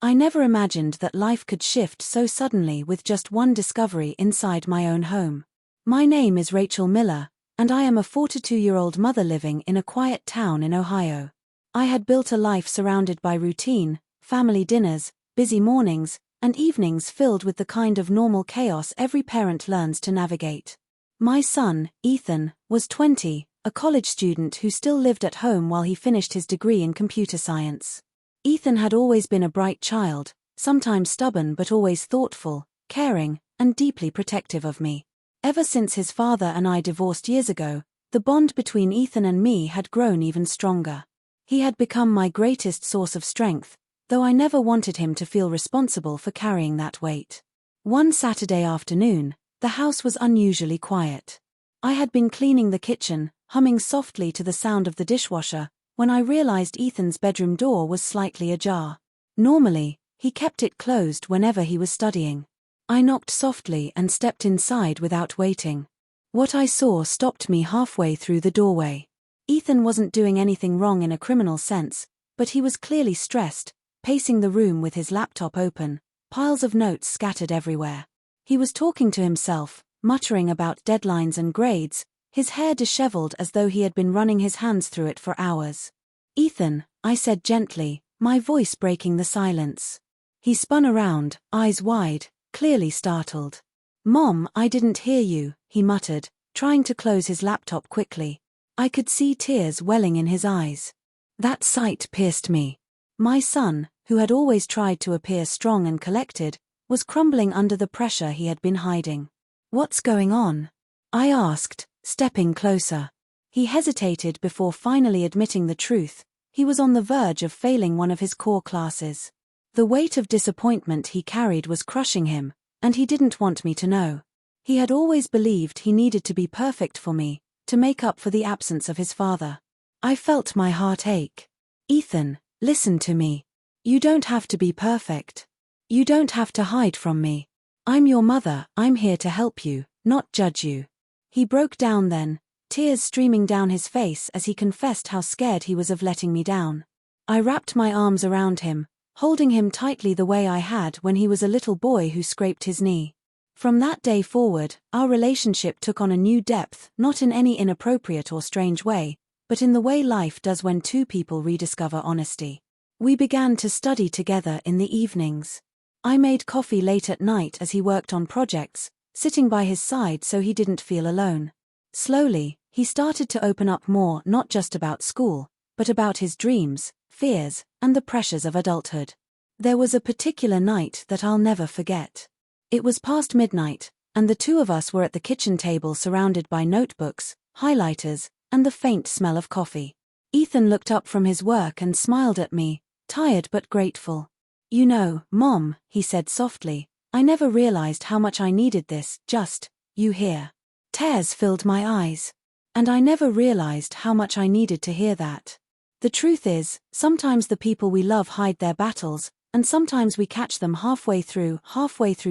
I never imagined that life could shift so suddenly with just one discovery inside my own home. My name is Rachel Miller, and I am a 42-year-old mother living in a quiet town in Ohio. I had built a life surrounded by routine, family dinners, busy mornings, and evenings filled with the kind of normal chaos every parent learns to navigate. My son, Ethan, was 20, a college student who still lived at home while he finished his degree in computer science. Ethan had always been a bright child, sometimes stubborn but always thoughtful, caring, and deeply protective of me. Ever since his father and I divorced years ago, the bond between Ethan and me had grown even stronger. He had become my greatest source of strength, though I never wanted him to feel responsible for carrying that weight. One Saturday afternoon, the house was unusually quiet. I had been cleaning the kitchen, humming softly to the sound of the dishwasher, when I realized Ethan's bedroom door was slightly ajar. Normally, he kept it closed whenever he was studying. I knocked softly and stepped inside without waiting. What I saw stopped me halfway through the doorway. Ethan wasn't doing anything wrong in a criminal sense, but he was clearly stressed, pacing the room with his laptop open, piles of notes scattered everywhere. He was talking to himself, muttering about deadlines and grades, his hair disheveled as though he had been running his hands through it for hours. "Ethan," I said gently, my voice breaking the silence. He spun around, eyes wide, clearly startled. "Mom, I didn't hear you," he muttered, trying to close his laptop quickly. I could see tears welling in his eyes. That sight pierced me. My son, who had always tried to appear strong and collected, was crumbling under the pressure he had been hiding. "What's going on?" I asked, stepping closer. He hesitated before finally admitting the truth. He was on the verge of failing one of his core classes. The weight of disappointment he carried was crushing him, and he didn't want me to know. He had always believed he needed to be perfect for me, to make up for the absence of his father. I felt my heart ache. "Ethan, listen to me. You don't have to be perfect. You don't have to hide from me. I'm your mother, I'm here to help you, not judge you." He broke down then, tears streaming down his face as he confessed how scared he was of letting me down. I wrapped my arms around him, holding him tightly the way I had when he was a little boy who scraped his knee. From that day forward, our relationship took on a new depth, not in any inappropriate or strange way, but in the way life does when two people rediscover honesty. We began to study together in the evenings. I made coffee late at night as he worked on projects, sitting by his side so he didn't feel alone. Slowly, he started to open up more, not just about school, but about his dreams, fears, and the pressures of adulthood. There was a particular night that I'll never forget. It was past midnight, and the two of us were at the kitchen table surrounded by notebooks, highlighters, and the faint smell of coffee. Ethan looked up from his work and smiled at me, tired but grateful. "You know, Mom," he said softly, "I never realized how much I needed this, just, you here." Tears filled my eyes. And I never realized how much I needed to hear that. The truth is, sometimes the people we love hide their battles, and sometimes we catch them halfway through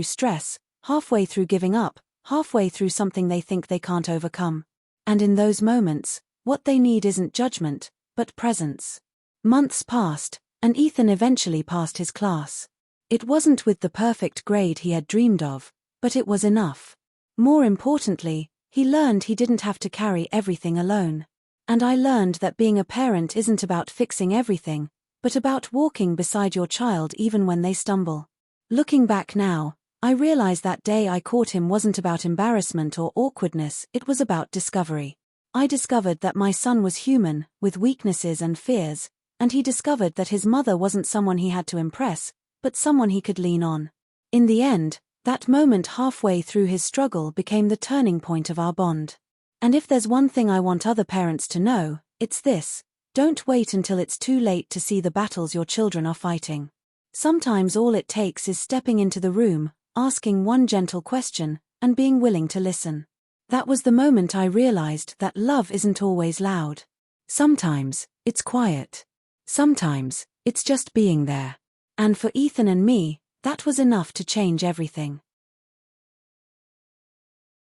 stress, halfway through giving up, halfway through something they think they can't overcome. And in those moments, what they need isn't judgment, but presence. Months passed, and Ethan eventually passed his class. It wasn't with the perfect grade he had dreamed of, but it was enough. More importantly, he learned he didn't have to carry everything alone. And I learned that being a parent isn't about fixing everything, but about walking beside your child even when they stumble. Looking back now, I realize that day I caught him wasn't about embarrassment or awkwardness, it was about discovery. I discovered that my son was human, with weaknesses and fears, and he discovered that his mother wasn't someone he had to impress, but someone he could lean on. In the end, that moment halfway through his struggle became the turning point of our bond. And if there's one thing I want other parents to know, it's this: don't wait until it's too late to see the battles your children are fighting. Sometimes all it takes is stepping into the room, asking one gentle question, and being willing to listen. That was the moment I realized that love isn't always loud. Sometimes, it's quiet. Sometimes, it's just being there. And for Ethan and me, that was enough to change everything.